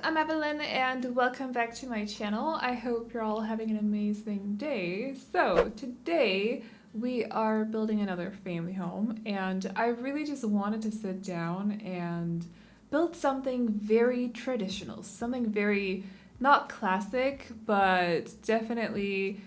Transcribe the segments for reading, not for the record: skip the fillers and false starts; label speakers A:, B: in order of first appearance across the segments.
A: I'm Aveline and welcome back to my channel. I hope you're all having an amazing day. So today we are building another family home and I really just wanted to sit down and build something very traditional, something very not classic, but definitely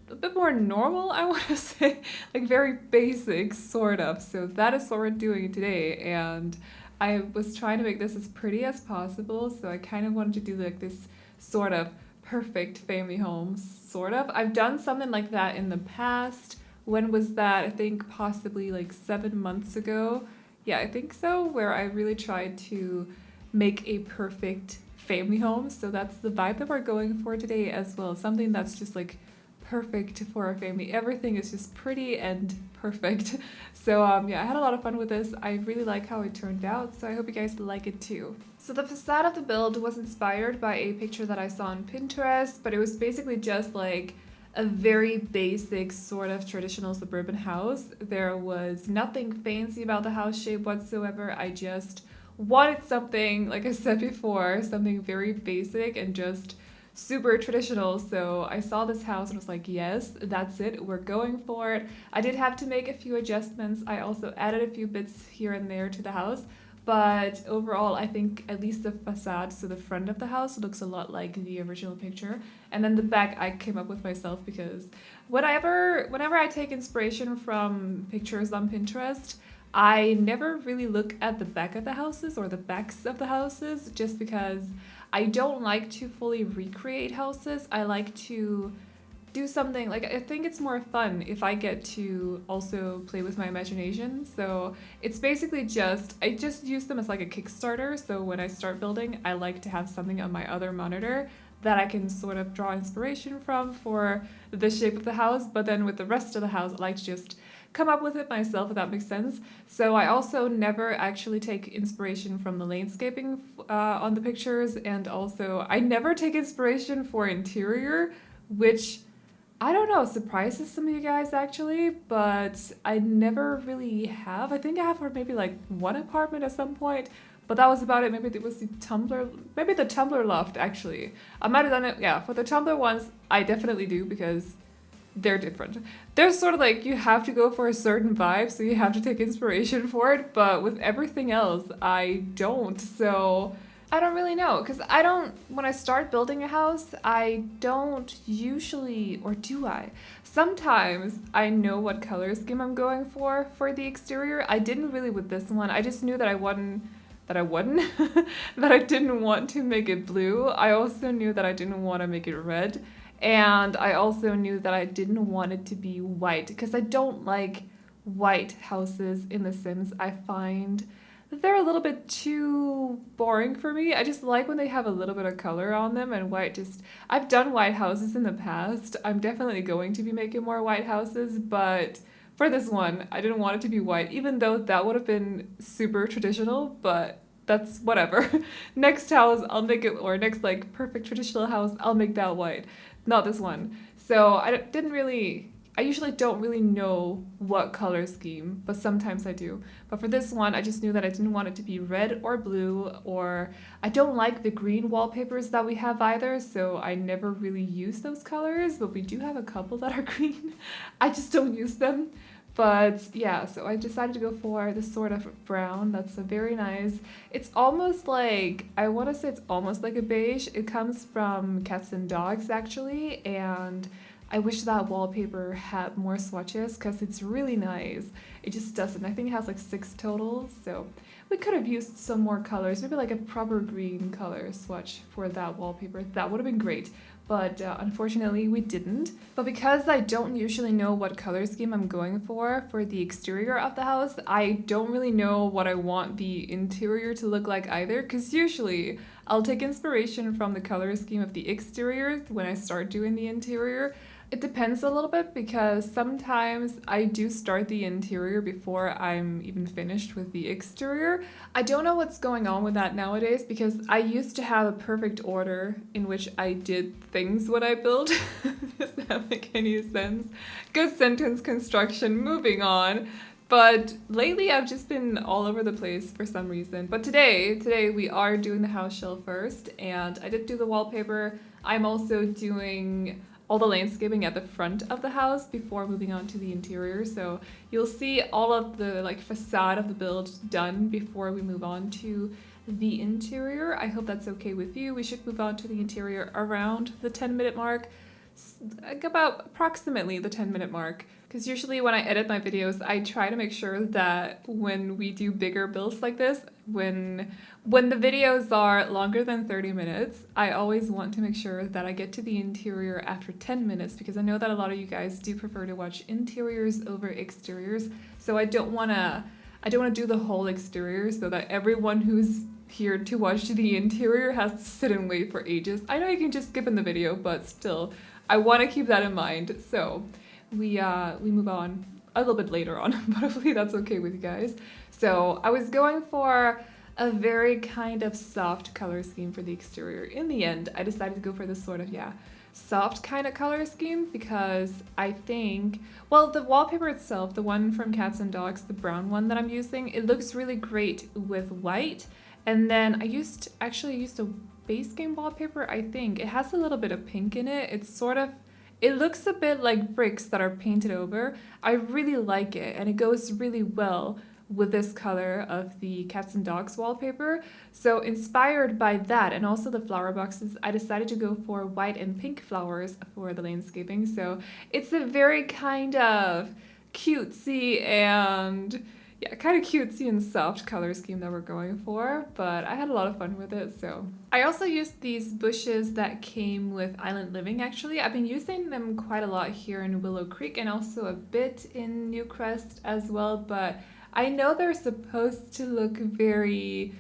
A: a bit more normal, I want to say, like very basic, sort of. So that is what we're doing today, and I was trying to make this as pretty as possible, so I kind of wanted to do like this sort of perfect family home, sort of. I've done something like that in the past. When was that? I think possibly like 7 months ago. Yeah, I think so, where I really tried to make a perfect family home. So that's the vibe that we're going for today as well. Something that's just like perfect for our family. Everything is just pretty and perfect. So yeah, I had a lot of fun with this. I really like how it turned out, so I hope you guys like it too. So the facade of the build was inspired by a picture that I saw on Pinterest, but it was basically just like a very basic sort of traditional suburban house. There was nothing fancy about the house shape whatsoever. I just wanted something, like I said before, something very basic and just super traditional. So I saw this house and was like, yes, that's it, we're going for it. I did have to make a few adjustments. I also added a few bits here and there to the house, but overall I think at least the facade, so the front of the house, looks a lot like the original picture, and then the back I came up with myself because whenever I take inspiration from pictures on Pinterest, I never really look at the back of the houses or the backs of the houses, just because I don't like to fully recreate houses. I like to do something, like I think it's more fun if I get to also play with my imagination. So it's basically I just use them as like a Kickstarter. So when I start building, I like to have something on my other monitor that I can sort of draw inspiration from for the shape of the house. But then with the rest of the house, I like to just come up with it myself, if that makes sense. So I also never actually take inspiration from the landscaping on the pictures, and also I never take inspiration for interior, which I don't know, surprises some of you guys actually, but I never really have. I think I have for maybe like one apartment at some point, but that was about it. Maybe it was the Tumblr loft actually. I might have done it, yeah, for the Tumblr ones I definitely do because they're different. They're sort of like you have to go for a certain vibe, so you have to take inspiration for it, but with everything else, I don't. So I don't really know, because when I start building a house, I don't usually, or do I? Sometimes I know what color scheme I'm going for the exterior. I didn't really with this one. I just knew that I wouldn't, that I didn't want to make it blue. I also knew that I didn't want to make it red. And I also knew that I didn't want it to be white, because I don't like white houses in The Sims. I find that they're a little bit too boring for me. I just like when they have a little bit of color on them, and white just... I've done white houses in the past. I'm definitely going to be making more white houses, but for this one, I didn't want it to be white, even though that would have been super traditional, but that's whatever. Next house, I'll make it, or next like perfect traditional house, I'll make that white. Not this one. So I usually don't really know what color scheme, but sometimes I do. But for this one, I just knew that I didn't want it to be red or blue, or I don't like the green wallpapers that we have either, so I never really use those colors, but we do have a couple that are green. I just don't use them. But yeah, so I decided to go for this sort of brown that's a very nice. It's almost like, I want to say it's almost like a beige. It comes from Cats and Dogs actually, and I wish that wallpaper had more swatches because it's really nice. It just doesn't. I think it has like 6 total, so we could have used some more colors, maybe like a proper green color swatch for that wallpaper. That would have been great. But unfortunately we didn't. But because I don't usually know what color scheme I'm going for the exterior of the house, I don't really know what I want the interior to look like either, because usually I'll take inspiration from the color scheme of the exterior when I start doing the interior. It depends a little bit, because sometimes I do start the interior before I'm even finished with the exterior. I don't know what's going on with that nowadays, because I used to have a perfect order in which I did things when I build. Does that make any sense? Good sentence construction, moving on. But lately I've just been all over the place for some reason. But today we are doing the house shell first, and I did do the wallpaper. I'm also doing all the landscaping at the front of the house before moving on to the interior. So you'll see all of the like facade of the build done before we move on to the interior. I hope that's okay with you. We should move on to the interior around the 10-minute mark, like about approximately the 10-minute mark. Because usually when I edit my videos, I try to make sure that when we do bigger builds like this, when the videos are longer than 30 minutes, I always want to make sure that I get to the interior after 10 minutes, because I know that a lot of you guys do prefer to watch interiors over exteriors. So I don't want to do the whole exterior so that everyone who's here to watch the interior has to sit and wait for ages. I know you can just skip in the video, but still, I want to keep that in mind. So we move on a little bit later on, but hopefully that's okay with you guys. So I was going for a very kind of soft color scheme for the exterior. In the end, I decided to go for this sort of, soft kind of color scheme because I think, well, the wallpaper itself, the one from Cats and Dogs, the brown one that I'm using, it looks really great with white. And then I actually used a base game wallpaper, I think. It has a little bit of pink in it. It looks a bit like bricks that are painted over. I really like it, and it goes really well with this color of the Cats and Dogs wallpaper. So inspired by that and also the flower boxes, I decided to go for white and pink flowers for the landscaping. So it's a very kind of cutesy and soft color scheme that we're going for, but I had a lot of fun with it. So I also used these bushes that came with Island Living. Actually, I've been using them quite a lot here in Willow Creek and also a bit in Newcrest as well, but I know they're supposed to look very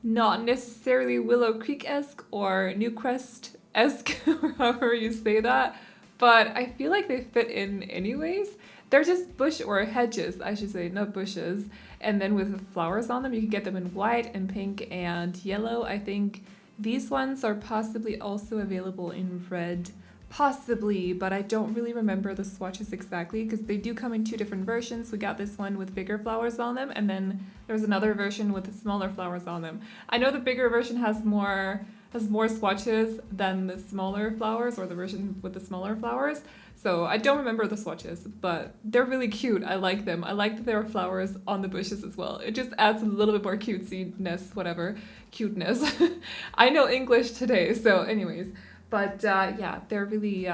A: not necessarily Willow Creek-esque or Newcrest-esque, or however you say that, but I feel like they fit in anyways. They're just bush or hedges, I should say, not bushes. And then with flowers on them, you can get them in white and pink and yellow. I think these ones are possibly also available in red, possibly, but I don't really remember the swatches exactly because they do come in two different versions. We got this one with bigger flowers on them, and then there's another version with smaller flowers on them. I know the bigger version has more swatches than the smaller flowers, or the version with the smaller flowers. So I don't remember the swatches, but they're really cute. I like them. I like that there are flowers on the bushes as well. It just adds a little bit more cutesiness, whatever, cuteness. I know English today, so anyways. But they're really,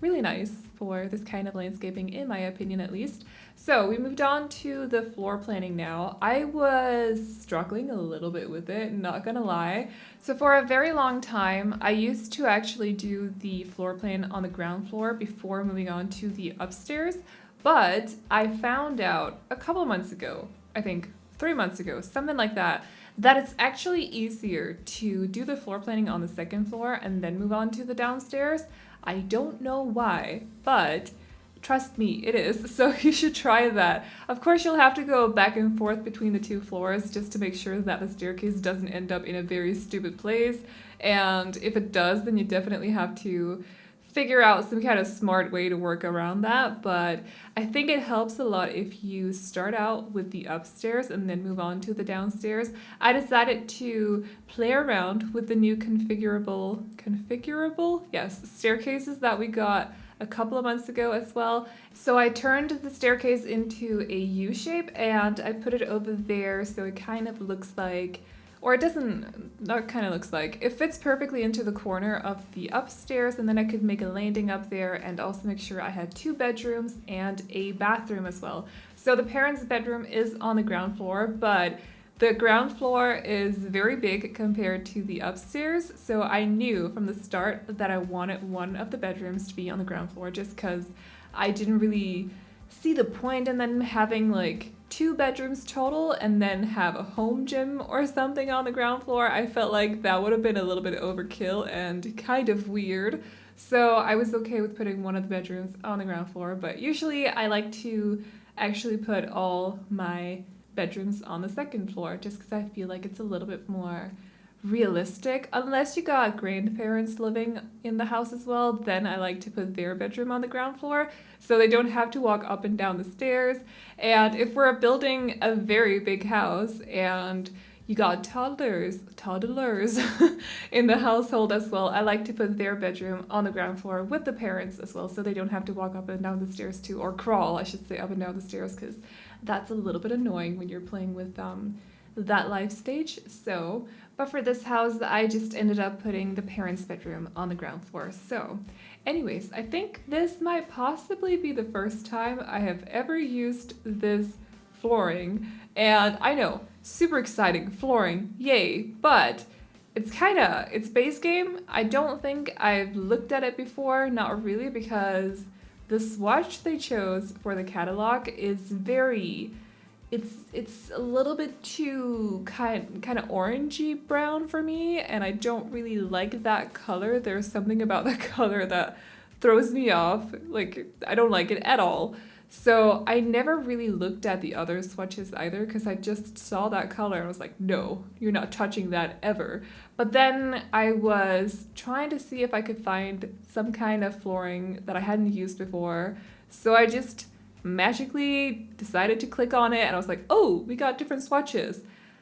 A: really nice for this kind of landscaping, in my opinion at least. So we moved on to the floor planning now. I was struggling a little bit with it, not gonna lie. So for a very long time, I used to actually do the floor plan on the ground floor before moving on to the upstairs. But I found out a couple months ago, I think 3 months ago, something like that, that it's actually easier to do the floor planning on the second floor and then move on to the downstairs. I don't know why, but trust me, it is. So you should try that. Of course, you'll have to go back and forth between the two floors just to make sure that the staircase doesn't end up in a very stupid place. And if it does, then you definitely have to figure out some kind of smart way to work around that. But I think it helps a lot if you start out with the upstairs and then move on to the downstairs. I decided to play around with the new configurable, yes, staircases that we got a couple of months ago as well. So I turned the staircase into a U shape and I put it over there so it kind of looks like, or it doesn't, not kind of looks like, it fits perfectly into the corner of the upstairs, and then I could make a landing up there and also make sure I had 2 bedrooms and a bathroom as well. So the parents' bedroom is on the ground floor, but the ground floor is very big compared to the upstairs, so I knew from the start that I wanted one of the bedrooms to be on the ground floor just because I didn't really see the point in then having like 2 bedrooms total and then have a home gym or something on the ground floor. I felt like that would have been a little bit overkill and kind of weird. So I was okay with putting one of the bedrooms on the ground floor, but usually I like to actually put all my bedrooms on the second floor just because I feel like it's a little bit more realistic. Unless you got grandparents living in the house as well, then I like to put their bedroom on the ground floor so they don't have to walk up and down the stairs. And if we're building a very big house and you got toddlers in the household as well, I like to put their bedroom on the ground floor with the parents as well so they don't have to walk up and down the stairs too, or crawl, I should say, up and down the stairs, because that's a little bit annoying when you're playing with that life stage. So, but for this house, I just ended up putting the parents' bedroom on the ground floor. So, anyways, I think this might possibly be the first time I have ever used this flooring. And I know, super exciting, flooring, yay, but it's base game. I don't think I've looked at it before, not really, because the swatch they chose for the catalog is very, it's a little bit too kind of orangey brown for me, and I don't really like that color. There's something about the color that throws me off. Like, I don't like it at all. So I never really looked at the other swatches either, because I just saw that color and I was like, no, you're not touching that ever. But then I was trying to see if I could find some kind of flooring that I hadn't used before. So I just magically decided to click on it and I was like, oh, we got different swatches.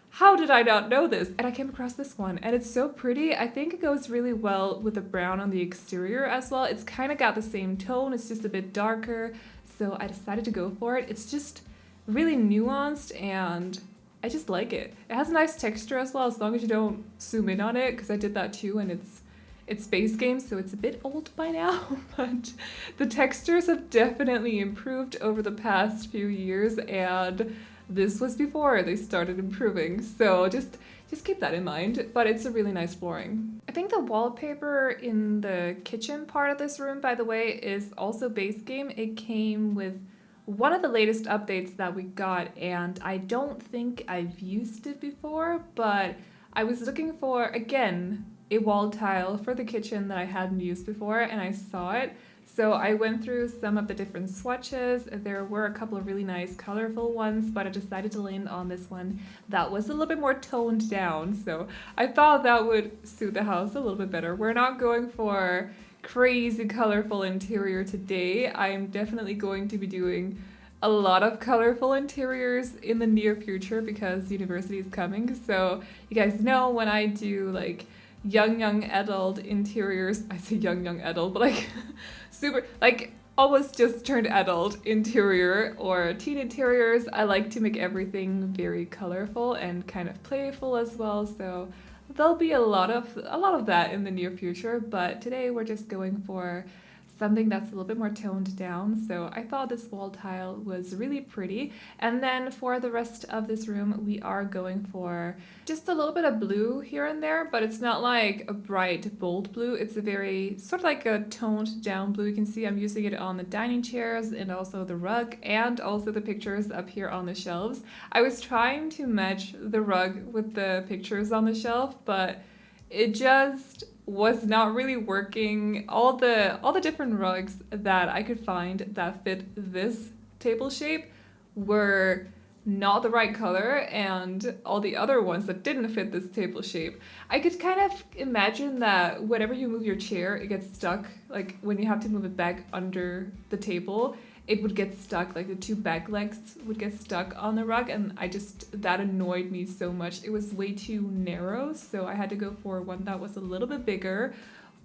A: How did I not know this? And I came across this one and it's so pretty. I think it goes really well with the brown on the exterior as well. It's kind of got the same tone, it's just a bit darker. So I decided to go for it. It's just really nuanced and I just like it. It has a nice texture as well, as long as you don't zoom in on it, because I did that too and it's base game, so it's a bit old by now, but the textures have definitely improved over the past few years, and this was before they started improving, so just keep that in mind. But it's a really nice flooring. I think the wallpaper in the kitchen part of this room, by the way, is also base game. It came with one of the latest updates that we got, and I don't think I've used it before, but I was looking for, again, a wall tile for the kitchen that I hadn't used before, and I saw it. So I went through some of the different swatches. There were a couple of really nice colorful ones, but I decided to land on this one that was a little bit more toned down. So I thought that would suit the house a little bit better. We're not going for crazy colorful interior today. I'm definitely going to be doing a lot of colorful interiors in the near future because university is coming. So you guys know when I do like young adult interiors, I say young adult, but like super, like almost just turned adult interior or teen interiors, I like to make everything very colorful and kind of playful as well. So there'll be a lot of that in the near future, but today we're just going for something that's a little bit more toned down. So I thought this wall tile was really pretty. And then for the rest of this room, we are going for just a little bit of blue here and there, but it's not like a bright, bold blue. It's a very sort of like a toned down blue. You can see I'm using it on the dining chairs and also the rug and also the pictures up here on the shelves. I was trying to match the rug with the pictures on the shelf, but it just was not really working. All the different rugs that I could find that fit this table shape were not the right color, and all the other ones that didn't fit this table shape. I could kind of imagine that whenever you move your chair, it gets stuck. Like when you have to move it back under the table, it would get stuck, like the two back legs would get stuck on the rug, and that annoyed me so much. It was way too narrow, so I had to go for one that was a little bit bigger,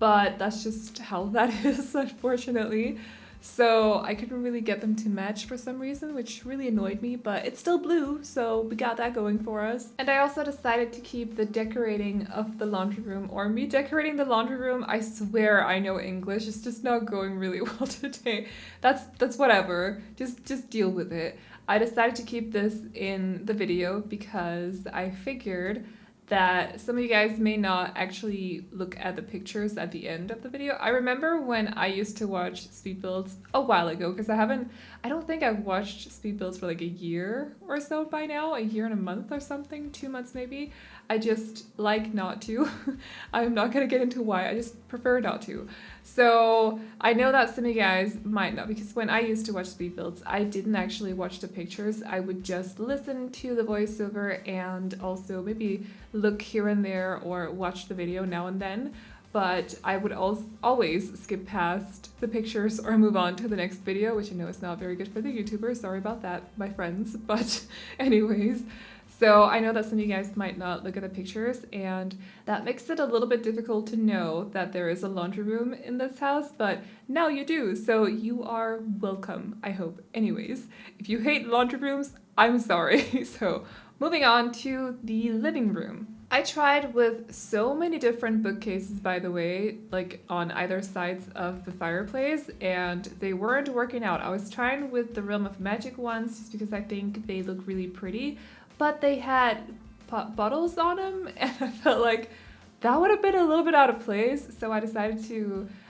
A: but that's just how that is, unfortunately. So I couldn't really get them to match for some reason, which really annoyed me, but it's still blue, so we got that going for us. And I also decided to keep the decorating of the laundry room, or me decorating the laundry room. I swear I know English, it's just not going really well today. That's whatever, just deal with it. I decided to keep this in the video because I figured that some of you guys may not actually look at the pictures at the end of the video. I remember when I used to watch speed builds a while ago, because I don't think I've watched speed builds for like a year or so by now, a year and a month or something, 2 months maybe. I just like not to. I'm not gonna get into why, I just prefer not to. So I know that some of you guys might not, because when I used to watch speed builds, I didn't actually watch the pictures. I would just listen to the voiceover and also maybe look here and there or watch the video now and then. But I would always skip past the pictures or move on to the next video, which I know is not very good for the YouTubers. Sorry about that, my friends. But anyways, so I know that some of you guys might not look at the pictures, and that makes it a little bit difficult to know that there is a laundry room in this house, but now you do, so you are welcome, I hope. Anyways, if you hate laundry rooms, I'm sorry. So moving on to the living room. I tried with so many different bookcases, by the way, like on either sides of the fireplace, and they weren't working out. I was trying with the Realm of Magic ones just because I think they look really pretty, but they had bottles on them, and I felt like that would have been a little bit out of place, so I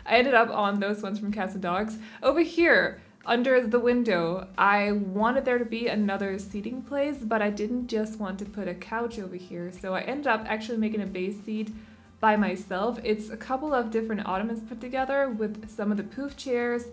A: ended up on those ones from Cats and Dogs. Over here, under the window, I wanted there to be another seating place, but I didn't just want to put a couch over here, so I ended up actually making a base seat by myself. It's a couple of different ottomans put together with some of the poof chairs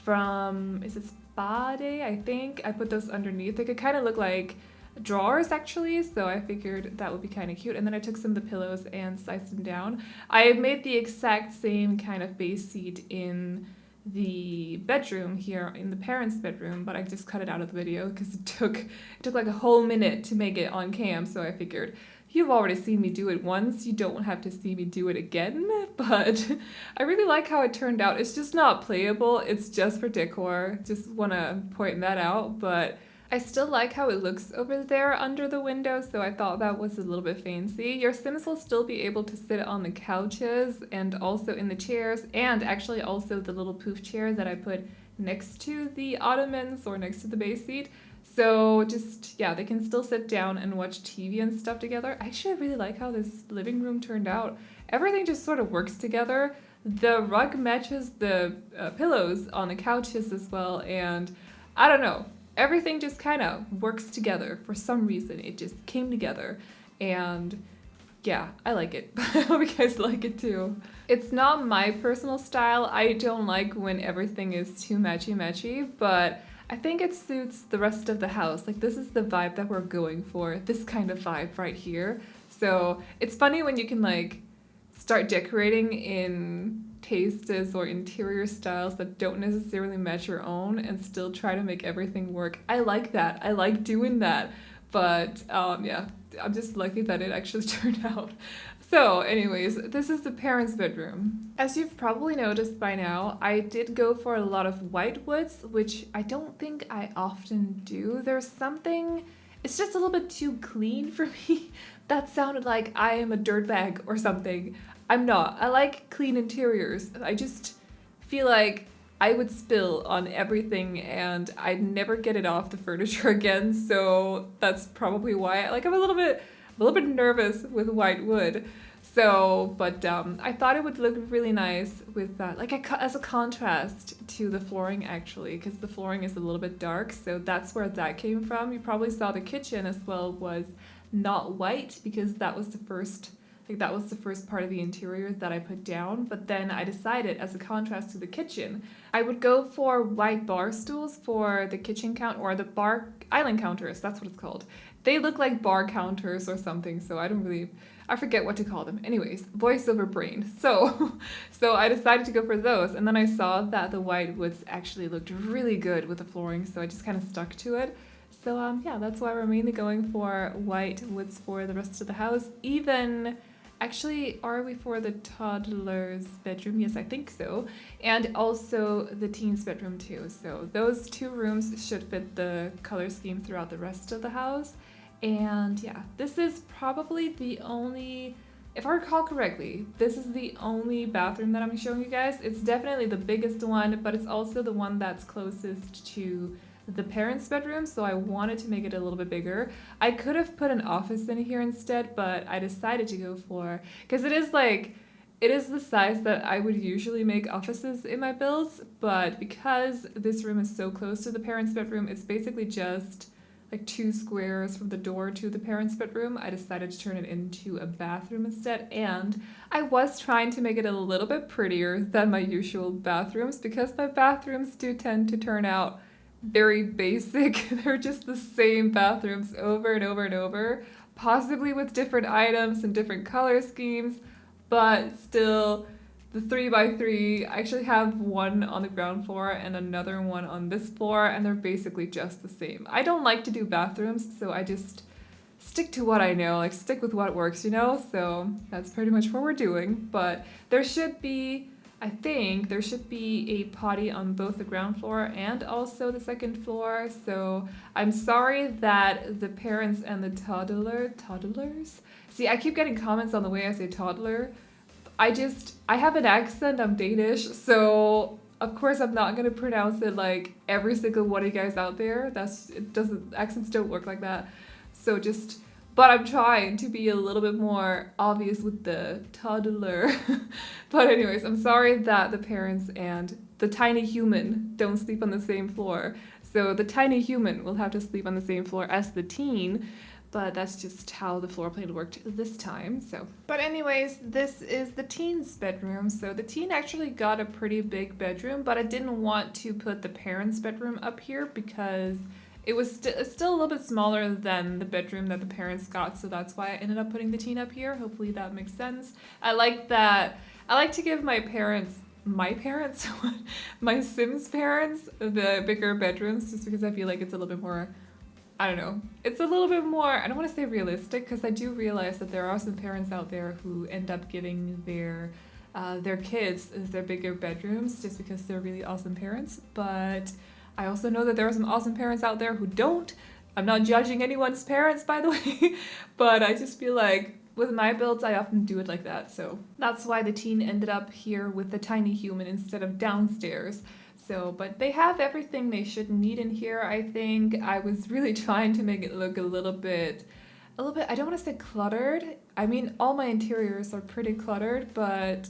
A: from, is it Spa Day, I think? I put those underneath. They could kind of look like drawers actually, so I figured that would be kind of cute. And then I took some of the pillows and sized them down. I made the exact same kind of base seat in the bedroom here, in the parents' bedroom, but I just cut it out of the video because it took like a whole minute to make it on cam, so I figured you've already seen me do it once, you don't have to see me do it again. But I really like how it turned out. It's just not playable, it's just for decor, just want to point that out, but I still like how it looks over there under the window, so I thought that was a little bit fancy. Your Sims will still be able to sit on the couches and also in the chairs, and actually also the little poof chair that I put next to the ottomans or next to the base seat. So just, yeah, they can still sit down and watch TV and stuff together. Actually, I really like how this living room turned out. Everything just sort of works together. The rug matches the pillows on the couches as well, and I don't know. Everything just kind of works together for some reason. It just came together, and yeah, I like it. I hope you guys like it too. It's not my personal style. I don't like when everything is too matchy-matchy, but I think it suits the rest of the house. Like, this is the vibe that we're going for, this kind of vibe right here. So it's funny when you can like start decorating in tastes or interior styles that don't necessarily match your own and still try to make everything work. I like that. I like doing that. But yeah, I'm just lucky that it actually turned out. So anyways, this is the parents' bedroom. As you've probably noticed by now, I did go for a lot of white woods, which I don't think I often do. There's something, it's just a little bit too clean for me. That sounded like I am a dirtbag or something. I'm not. I like clean interiors. I just feel like I would spill on everything and I'd never get it off the furniture again. So that's probably why I'm a little bit nervous with white wood. So, but I thought it would look really nice with that, as a contrast to the flooring actually, because the flooring is a little bit dark. So that's where that came from. You probably saw the kitchen as well was not white because that was the first part of the interior that I put down, but then I decided as a contrast to the kitchen, I would go for white bar stools for the kitchen count, or the bar island counters, that's what it's called. They look like bar counters or something, so I forget what to call them. Anyways, voiceover brain. So I decided to go for those, and then I saw that the white woods actually looked really good with the flooring, so I just kind of stuck to it. So yeah, that's why we're mainly going for white woods for the rest of the house. Actually, are we for the toddler's bedroom? Yes, I think so. And also the teen's bedroom too. So those two rooms should fit the color scheme throughout the rest of the house. And yeah, this is probably the only, if I recall correctly, this is the only bathroom that I'm showing you guys. It's definitely the biggest one, but it's also the one that's closest to the parents' bedroom, so I wanted to make it a little bit bigger. I could have put an office in here instead, but I decided to go for, because it is the size that I would usually make offices in my builds, but because this room is so close to the parents' bedroom, it's basically just like 2 squares from the door to the parents' bedroom, I decided to turn it into a bathroom instead. And I was trying to make it a little bit prettier than my usual bathrooms because my bathrooms do tend to turn out very basic. They're just the same bathrooms over and over and over, possibly with different items and different color schemes, but still the 3x3. I actually have one on the ground floor and another one on this floor, and they're basically just the same. I don't like to do bathrooms, so I just stick to what I know, like stick with what works, you know? So that's pretty much what we're doing. But there should be, I think, there should be a potty on both the ground floor and also the second floor. So I'm sorry that the parents and the toddlers? See, I keep getting comments on the way I say toddler. I have an accent, I'm Danish, so of course I'm not gonna pronounce it like every single one of you guys out there. Accents don't work like that. So but I'm trying to be a little bit more obvious with the toddler. But anyways, I'm sorry that the parents and the tiny human don't sleep on the same floor. So the tiny human will have to sleep on the same floor as the teen. But that's just how the floor plan worked this time. But anyways, this is the teen's bedroom. So the teen actually got a pretty big bedroom, but I didn't want to put the parents' bedroom up here because it was still a little bit smaller than the bedroom that the parents got. So that's why I ended up putting the teen up here. Hopefully that makes sense. I like to give my Sims parents, the bigger bedrooms, just because I feel like it's a little bit more, I don't know. It's a little bit more, I don't want to say realistic, because I do realize that there are some parents out there who end up giving their kids their bigger bedrooms just because they're really awesome parents. But I also know that there are some awesome parents out there who don't. I'm not judging anyone's parents, by the way, but I just feel like with my builds, I often do it like that. So that's why the teen ended up here with the tiny human instead of downstairs. But they have everything they should need in here, I think. I was really trying to make it look a little bit, I don't want to say cluttered. I mean, all my interiors are pretty cluttered, but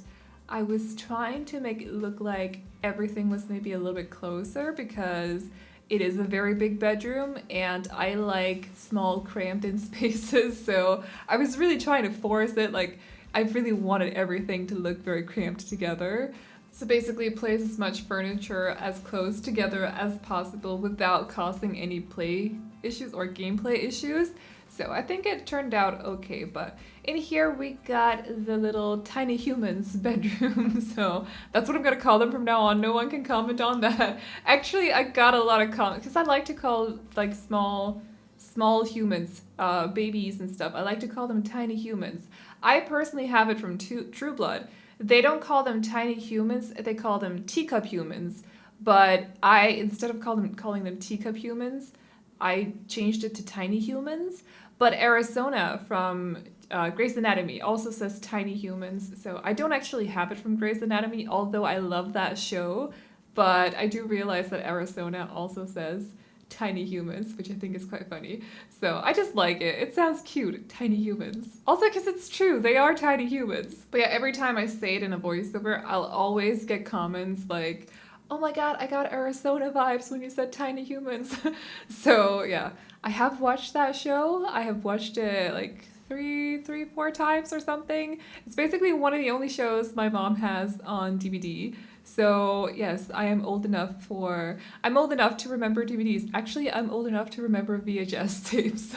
A: I was trying to make it look like everything was maybe a little bit closer because it is a very big bedroom and I like small cramped in spaces. So I was really trying to force it. Like, I really wanted everything to look very cramped together. So basically place as much furniture as close together as possible without causing any play issues or gameplay issues. So I think it turned out okay, but in here we got the little tiny human's bedroom. So that's what I'm gonna call them from now on. No one can comment on that. Actually, I got a lot of comments because I like to call like small humans, babies and stuff. I like to call them tiny humans. I personally have it from True Blood. They don't call them tiny humans, they call them teacup humans. But instead of calling them teacup humans, I changed it to tiny humans. But Arizona from Grey's Anatomy also says tiny humans. So I don't actually have it from Grey's Anatomy, although I love that show. But I do realize that Arizona also says tiny humans, which I think is quite funny. So I just like it. It sounds cute, tiny humans. Also because it's true, they are tiny humans. But yeah, every time I say it in a voiceover, I'll always get comments like, oh my god, I got Arizona vibes when you said tiny humans. So yeah, I have watched that show. I have watched it like four times or something. It's basically one of the only shows my mom has on DVD. So yes, I'm old enough to remember DVDs. Actually, I'm old enough to remember VHS tapes.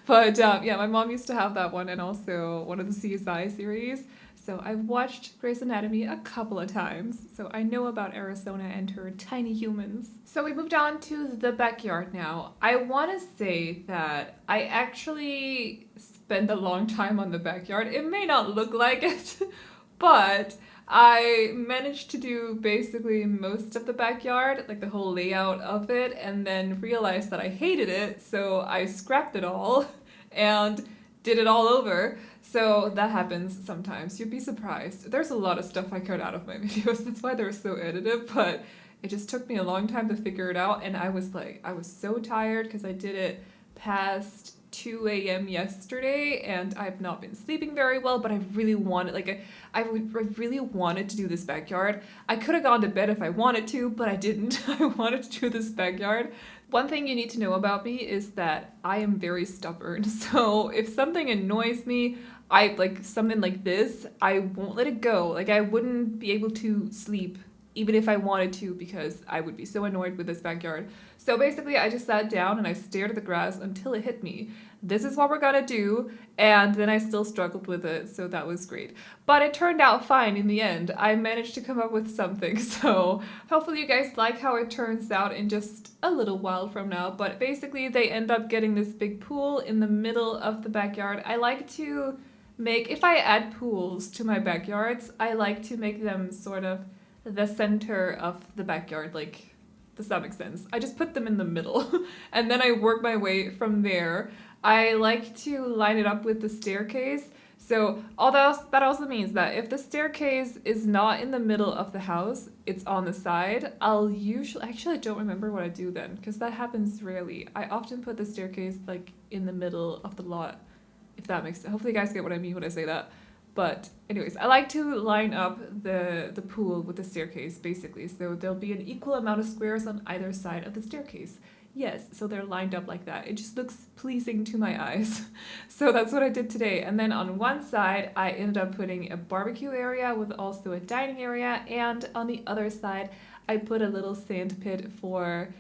A: But yeah, my mom used to have that one and also one of the CSI series. So I've watched Grey's Anatomy a couple of times. So I know about Arizona and her tiny humans. So we moved on to the backyard now. I want to say that I actually spent a long time on the backyard. It may not look like it, but I managed to do basically most of the backyard, like the whole layout of it, and then realized that I hated it, so I scrapped it all and did it all over. So that happens sometimes. You'd be surprised. There's a lot of stuff I cut out of my videos. That's why they're so edited, but it just took me a long time to figure it out, and I was so tired because I did it past 2 a.m. yesterday, and I've not been sleeping very well, but I really wanted, I really wanted to do this backyard. I could have gone to bed if I wanted to, but I didn't. I wanted to do this backyard. One thing you need to know about me is that I am very stubborn. So if something annoys me, something like this, I won't let it go. Like, I wouldn't be able to sleep even if I wanted to, because I would be so annoyed with this backyard. So basically, I just sat down and I stared at the grass until it hit me. This is what we're gonna do, and then I still struggled with it, so that was great. But it turned out fine in the end. I managed to come up with something, so hopefully you guys like how it turns out in just a little while from now. But basically, they end up getting this big pool in the middle of the backyard. I like to make, if I add pools to my backyards, I like to make them sort of the center of the backyard, like, does that make sense? I just put them in the middle and then I work my way from there. I like to line it up with the staircase. So that also means that if the staircase is not in the middle of the house, it's on the side, I'll usually, actually I don't remember what I do then, because that happens rarely. I often put the staircase like in the middle of the lot, if that makes sense. Hopefully you guys get what I mean when I say that. But anyways, I like to line up the pool with the staircase, basically. So there'll be an equal amount of squares on either side of the staircase. Yes, so they're lined up like that. It just looks pleasing to my eyes. So that's what I did today. And then on one side, I ended up putting a barbecue area with also a dining area. And on the other side, I put a little sand pit for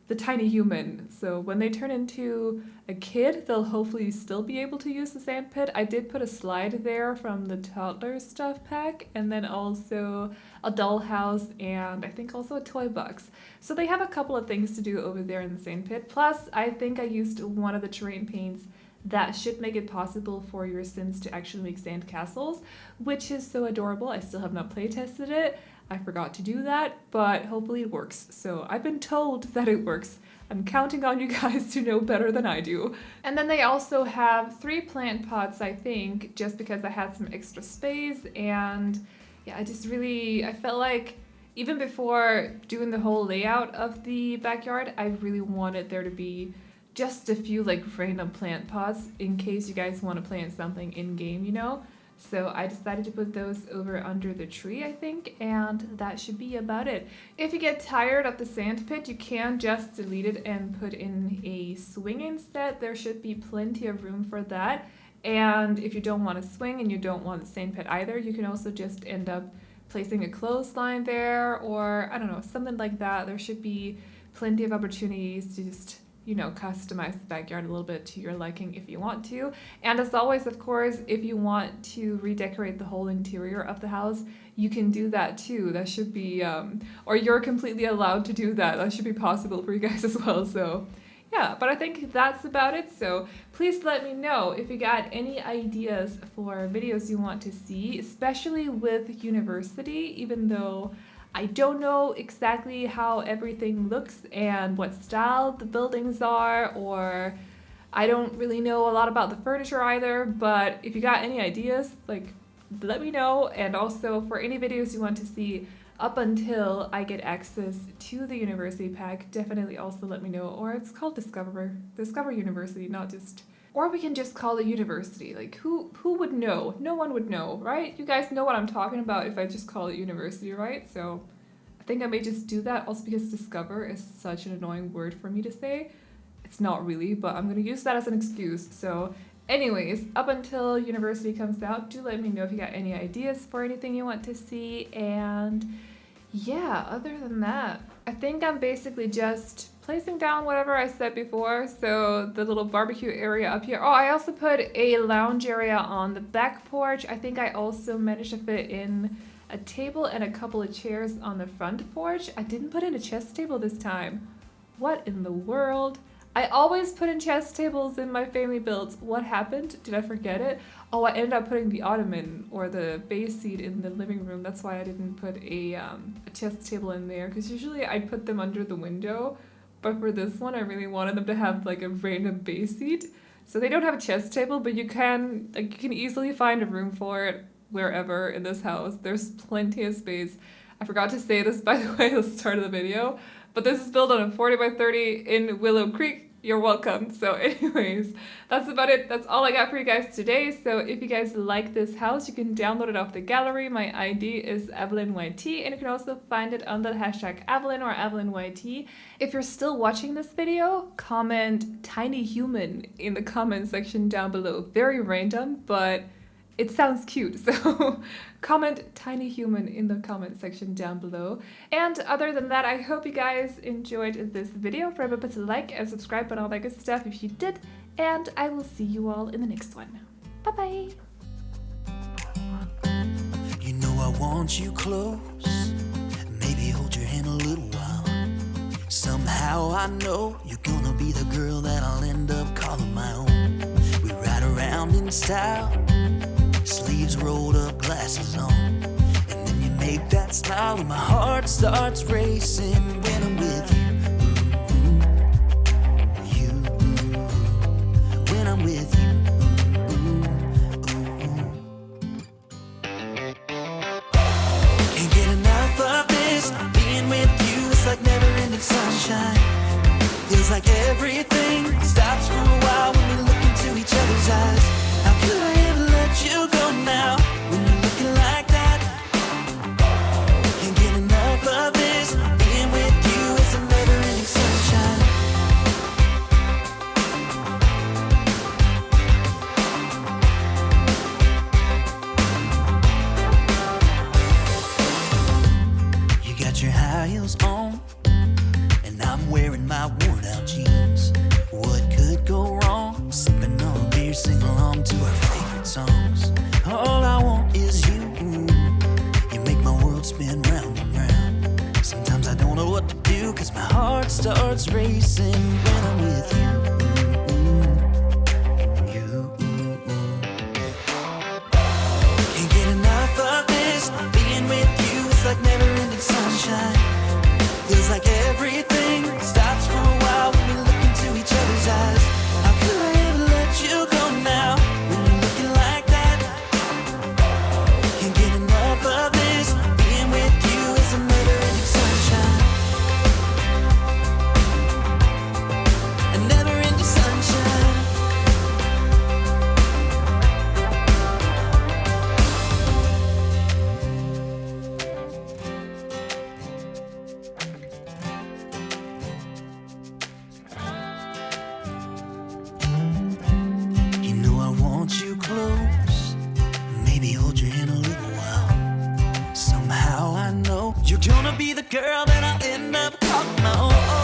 A: the tiny human. So when they turn into a kid, they'll hopefully still be able to use the sand pit. I did put a slide there from the toddler stuff pack, and then also a dollhouse, and I think also a toy box. So they have a couple of things to do over there in the sand pit. Plus, I think I used one of the terrain paints that should make it possible for your Sims to actually make sand castles, which is so adorable. I still have not play tested it. I forgot to do that, but hopefully it works. So I've been told that it works. I'm counting on you guys to know better than I do. And then they also have 3 plant pots, I think, just because I had some extra space. And yeah, I felt like even before doing the whole layout of the backyard, I really wanted there to be just a few like random plant pots in case you guys want to plant something in game, you know? So I decided to put those over under the tree, I think, and that should be about it. If you get tired of the sand pit, you can just delete it and put in a swing instead. There should be plenty of room for that. And if you don't want to swing and you don't want the sand pit either, you can also just end up placing a clothesline there, or I don't know, something like that. There should be plenty of opportunities to just, you know, customize the backyard a little bit to your liking if you want to. And as always, of course, if you want to redecorate the whole interior of the house, you can do that too. That should be, or you're completely allowed to do that. That should be possible for you guys as well. So yeah, but I think that's about it. So please let me know if you got any ideas for videos you want to see, especially with university, even though I don't know exactly how everything looks and what style the buildings are, or I don't really know a lot about the furniture either, but if you got any ideas, like, let me know. And also for any videos you want to see up until I get access to the university pack, definitely also let me know. Or it's called Discover University, not just, or we can just call it university. Like, who would know? No one would know, right? You guys know what I'm talking about if I just call it university, right? So I think I may just do that, also because discover is such an annoying word for me to say. It's not really, but I'm going to use that as an excuse. So anyways, up until university comes out, do let me know if you got any ideas for anything you want to see. And yeah, other than that, I think I'm basically just placing down whatever I said before. So the little barbecue area up here. Oh, I also put a lounge area on the back porch. I think I also managed to fit in a table and a couple of chairs on the front porch. I didn't put in a chess table this time. What in the world? I always put in chess tables in my family builds. What happened? Did I forget it? Oh, I ended up putting the ottoman or the base seat in the living room. That's why I didn't put a chess table in there, because usually I put them under the window. But for this one, I really wanted them to have like a random base seat. So they don't have a chess table, but you can easily find a room for it wherever in this house. There's plenty of space. I forgot to say this, by the way, at the start of the video, but this is built on a 40 by 30 in Willow Creek. you're welcome. So anyways, that's about it. That's all I got for you guys today. So if you guys like this house, you can download it off the gallery. My ID is AvelineYT, and you can also find it on the hashtag Aveline or AvelineYT. If you're still watching this video, comment tiny human in the comment section down below. Very random, but it sounds cute, so comment tiny human in the comment section down below. And other than that, I hope you guys enjoyed this video. Remember to put a like and subscribe and all that good stuff if you did. And I will see you all in the next one. Bye-bye.
B: You know I want you close, maybe hold your hand a little while. Somehow I know you're gonna be the girl that I'll end up calling my own. We ride around in style, sleeves rolled up, glasses on, and then you make that smile and my heart starts racing when I'm with you. When I'm with you. Can't get enough of this, being with you, it's like never-ending sunshine. Feels like everything stops for a while when we look into each other's eyes. How could I ever let you go now when you're looking like that? Can't get enough of this, being with you, it's a never-ending sunshine. You got your high heels on, and I'm wearing my worn-out jeans. What could go wrong? Sipping on a beer, sing along to our favorite songs. All I want is you. You make my world spin round and round. Sometimes I don't know what to do, 'cause my heart starts racing when I'm with you. Can't get enough of this, being with you, it's like never-ending sunshine. Feels like everything stops for a while when we look into each other's eyes. How could I ever let you go now when you're looking like that? Can't get enough of this, being with you is a never-ending sunshine. A never-ending sunshine. You know I want you close, maybe hold your hand a little while. Somehow I know you're gonna be the girl that I'll end up calling my own.